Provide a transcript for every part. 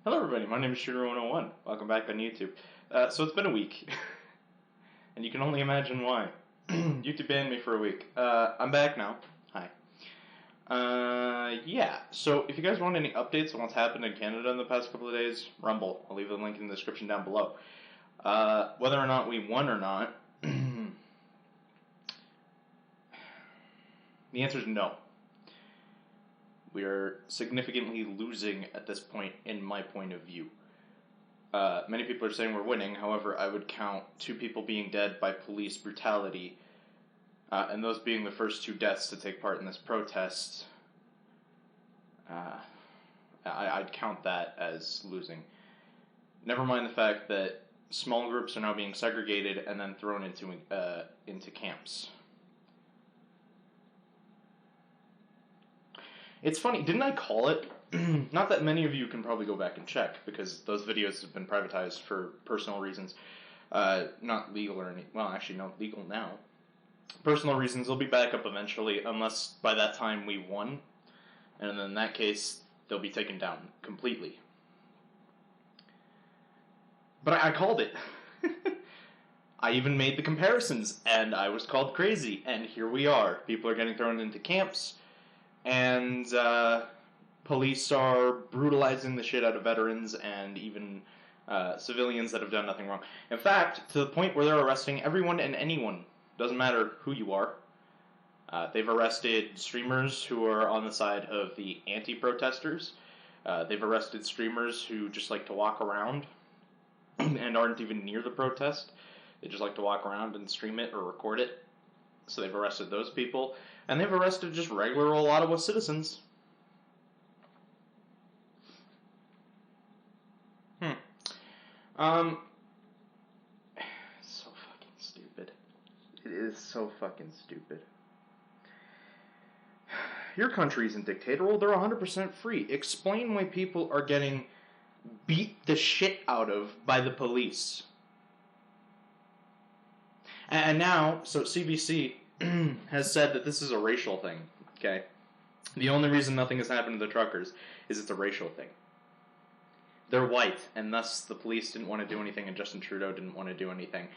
Hello everybody, my name is Shooter101. Welcome back on YouTube. So it's been a week, and you can only imagine why. YouTube banned me for a week. I'm back now. Hi. Yeah, so if you guys want any updates on what's happened in Canada in the past couple of days, Rumble. I'll leave the link in the description down below. Whether or not we won or not, the answer is no. We are significantly losing at this point, in my point of view. Many people are saying we're winning. However, I would count 2 people being dead by police brutality, and those being the first 2 deaths to take part in this protest. I'd count that as losing. Never mind the fact that small groups are now being segregated and then thrown into camps. It's funny, didn't I call it? Not that many of you can probably go back and check, because those videos have been privatized for personal reasons. Not legal or any, well, actually, no, legal now. Personal reasons, they'll be back up eventually, unless by that time we won. And in that case, they'll be taken down completely. But I called it. I even made the comparisons, and I was called crazy, and here we are. People are getting thrown into camps. And police are brutalizing the shit out of veterans and even civilians that have done nothing wrong. In fact, to the point where they're arresting everyone and anyone. Doesn't matter who you are. They've arrested streamers who are on the side of the anti-protesters. They've arrested streamers who just like to walk around and aren't even near the protest. They just like to walk around and stream it or record it. So they've arrested those people. And they've arrested just regular old Ottawa citizens. So fucking stupid. It is so fucking stupid. Your country isn't dictatorial, they're 100% free. Explain why people are getting beat the shit out of by the police. And now, so CBC has said that this is a racial thing, okay? The only reason nothing has happened to the truckers is it's a racial thing. They're white, and thus the police didn't want to do anything, and Justin Trudeau didn't want to do anything.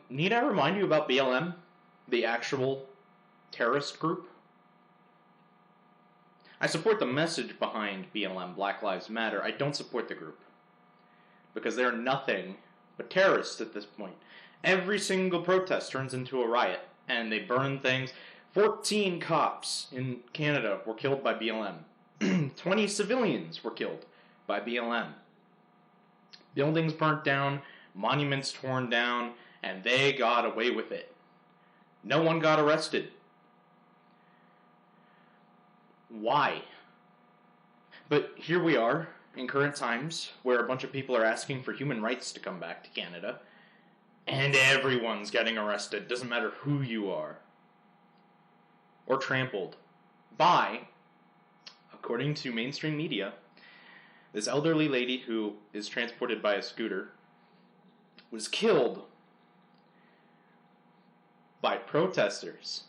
Need I remind you about BLM? The actual terrorist group? I support the message behind BLM, Black Lives Matter. I don't support the group. Because they're nothing but terrorists at this point. Every single protest turns into a riot, and they burn things. 14 cops in Canada were killed by BLM. 20 civilians were killed by BLM. Buildings burnt down, monuments torn down, and they got away with it. No one got arrested. Why? But here we are, in current times, where a bunch of people are asking for human rights to come back to Canada, and everyone's getting arrested, doesn't matter who you are, or trampled by, according to mainstream media, this elderly lady who is transported by a scooter was killed by protesters.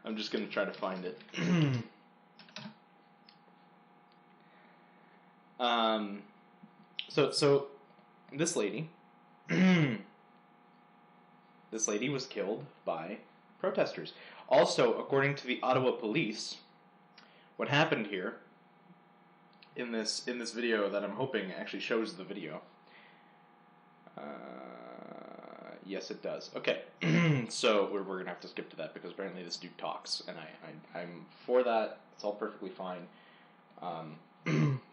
I'm just going to try to find it. So this lady, this lady was killed by protesters. Also, according to the Ottawa police, what happened here in this video that I'm hoping actually shows the video. Yes, it does. Okay, so we're going to have to skip to that because apparently this dude talks, and I'm for that. It's all perfectly fine.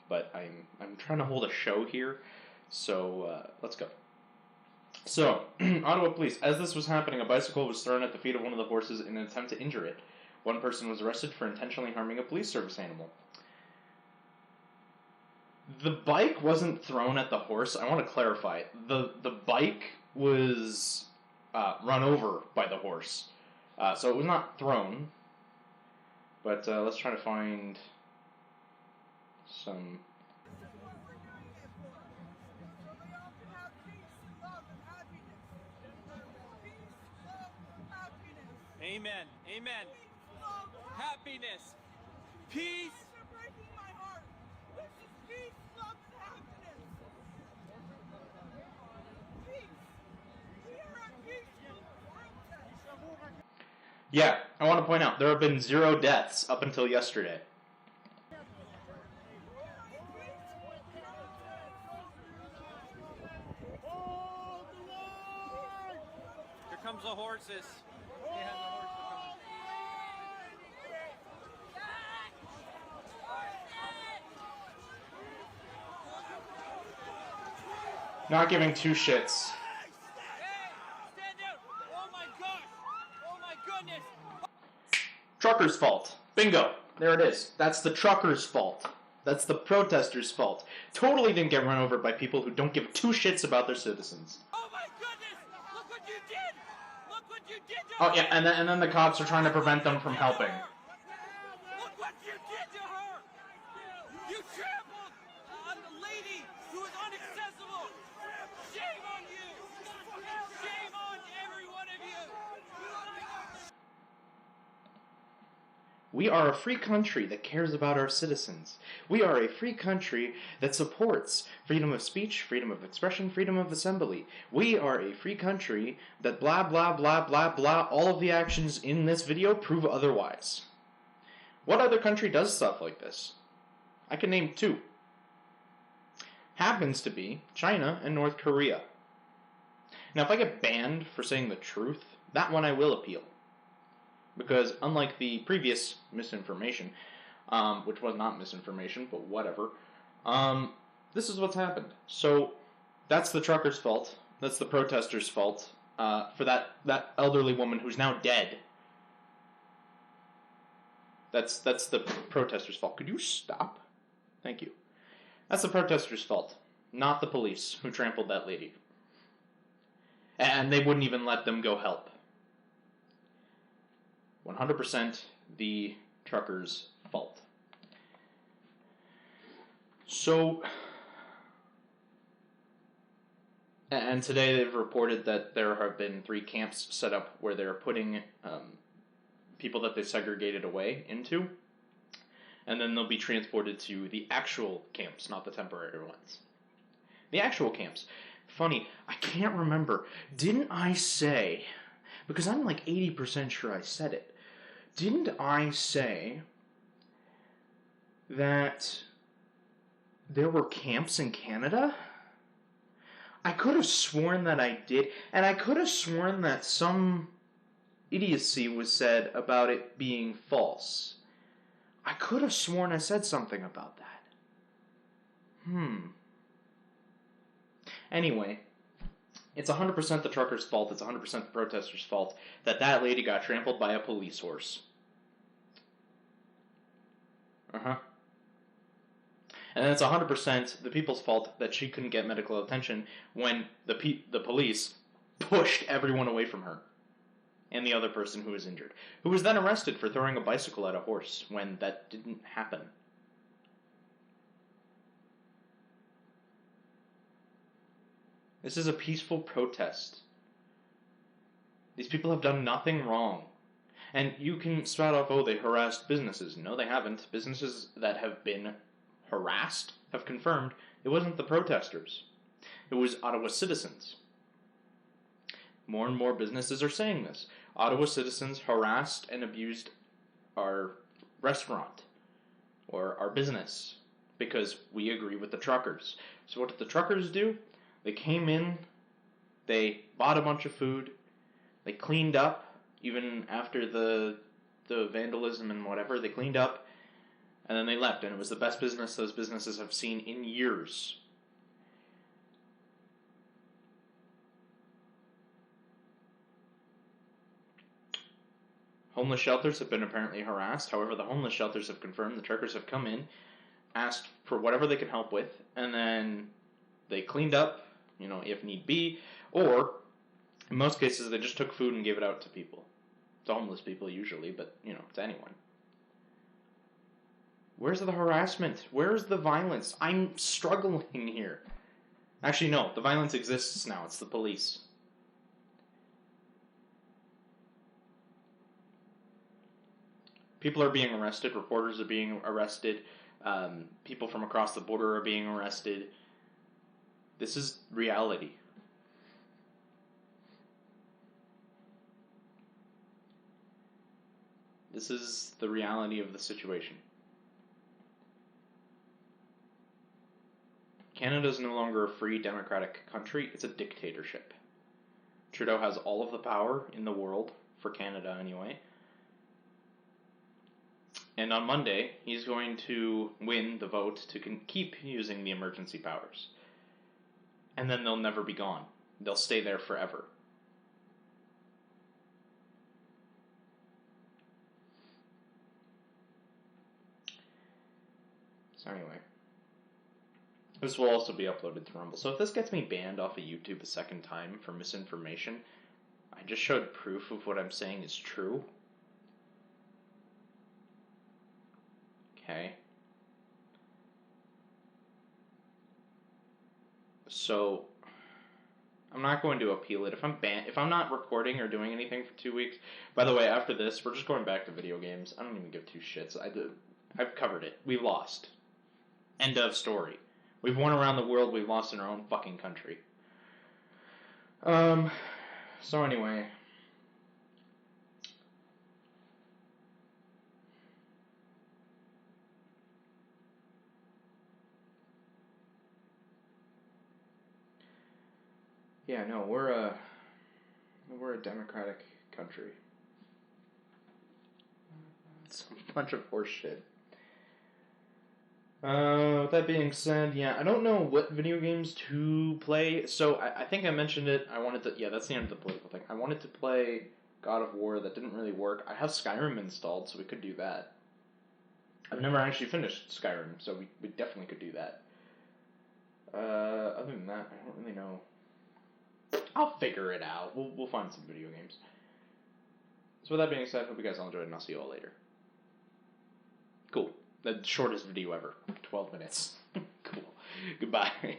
But I'm trying to hold a show here, so let's go. So, Ottawa police. As this was happening, a bicycle was thrown at the feet of one of the horses in an attempt to injure it. One person was arrested for intentionally harming a police service animal. The bike wasn't thrown at the horse. I want to clarify. The bike was run over by the horse. So it was not thrown. But let's try to find some... Amen. Amen. Happiness. Peace. You're breaking my heart. This is peace, love, and happiness. Peace. We are at peaceful protest. Yeah, I want to point out, there have been 0 deaths up until yesterday. Here comes the horses. Not giving 2 shits. Hey, stand out! Oh my gosh! Oh my goodness! Truckers' fault. Bingo. There it is. That's the truckers' fault. That's the protesters' fault. Totally didn't get run over by people who don't give 2 shits about their citizens. Oh my goodness! Look what you did! Look what you did to Oh her! yeah, and then the cops are trying to prevent them from helping. Look what you did to her! You trampled on a lady who is inaccessible! Shame on you! Shame on every one of you! We are a free country that cares about our citizens. We are a free country that supports freedom of speech, freedom of expression, freedom of assembly. We are a free country that blah blah blah blah blah, all of the actions in this video prove otherwise. What other country does stuff like this? I can name 2. Happens to be China and North Korea. Now if I get banned for saying the truth, that one I will appeal. Because unlike the previous misinformation, which was not misinformation, but whatever, this is what's happened. So that's the truckers' fault. That's the protesters' fault for that elderly woman who's now dead. That's the protesters' fault. Could you stop? Thank you. That's the protesters' fault, not the police who trampled that lady. And they wouldn't even let them go help. 100% the truckers' fault. So, and today they've reported that there have been 3 camps set up where they're putting people that they segregated away into, and then they'll be transported to the actual camps, not the temporary ones. The actual camps. Funny, I can't remember. Didn't I say, because I'm like 80% sure I said it, didn't I say that there were camps in Canada? I could have sworn that I did, and I could have sworn that some idiocy was said about it being false. I could have sworn I said something about that. Anyway, it's 100% the truckers' fault, it's 100% the protesters' fault that lady got trampled by a police horse. And then it's 100% the people's fault that she couldn't get medical attention when the police pushed everyone away from her and the other person who was injured, who was then arrested for throwing a bicycle at a horse when that didn't happen. This is a peaceful protest. These people have done nothing wrong. And you can spout off, oh, they harassed businesses. No, they haven't. Businesses that have been harassed have confirmed it wasn't the protesters. It was Ottawa citizens. More and more businesses are saying this. Ottawa citizens harassed and abused our restaurant or our business because we agree with the truckers. So what did the truckers do? They came in, they bought a bunch of food, they cleaned up, even after the vandalism and whatever, they cleaned up, and then they left, and it was the best business those businesses have seen in years. Homeless shelters have been apparently harassed. However, the homeless shelters have confirmed the truckers have come in, asked for whatever they can help with, and then they cleaned up, if need be, or in most cases they just took food and gave it out to people. To homeless people usually, but, to anyone. Where's the harassment? Where's the violence? I'm struggling here. Actually, no, the violence exists now. It's the police. People are being arrested. Reporters are being arrested. People from across the border are being arrested. This is reality. This is the reality of the situation. Canada is no longer a free democratic country, it's a dictatorship. Trudeau has all of the power in the world, for Canada anyway. And on Monday, he's going to win the vote to keep using the emergency powers. And then they'll never be gone. They'll stay there forever. So anyway, this will also be uploaded to Rumble. So if this gets me banned off of YouTube a second time for misinformation, I just showed proof of what I'm saying is true. Okay. So I'm not going to appeal it. If I'm not recording or doing anything for 2 weeks. By the way, after this, we're just going back to video games. I don't even give two shits. I've covered it. We lost. End of story. We've won around the world. We've lost in our own fucking country. So anyway. Yeah, no, we're a democratic country. It's a bunch of horse shit. With that being said, yeah, I don't know what video games to play. So I think I mentioned it. That's the end of the political thing. I wanted to play God of War. That didn't really work. I have Skyrim installed, so we could do that. I've never actually finished Skyrim, so we definitely could do that. Other than that, I don't really know. I'll figure it out. We'll find some video games. So with that being said, hope you guys all enjoyed, and I'll see you all later. Cool. The shortest video ever. 12 minutes. Cool. Goodbye.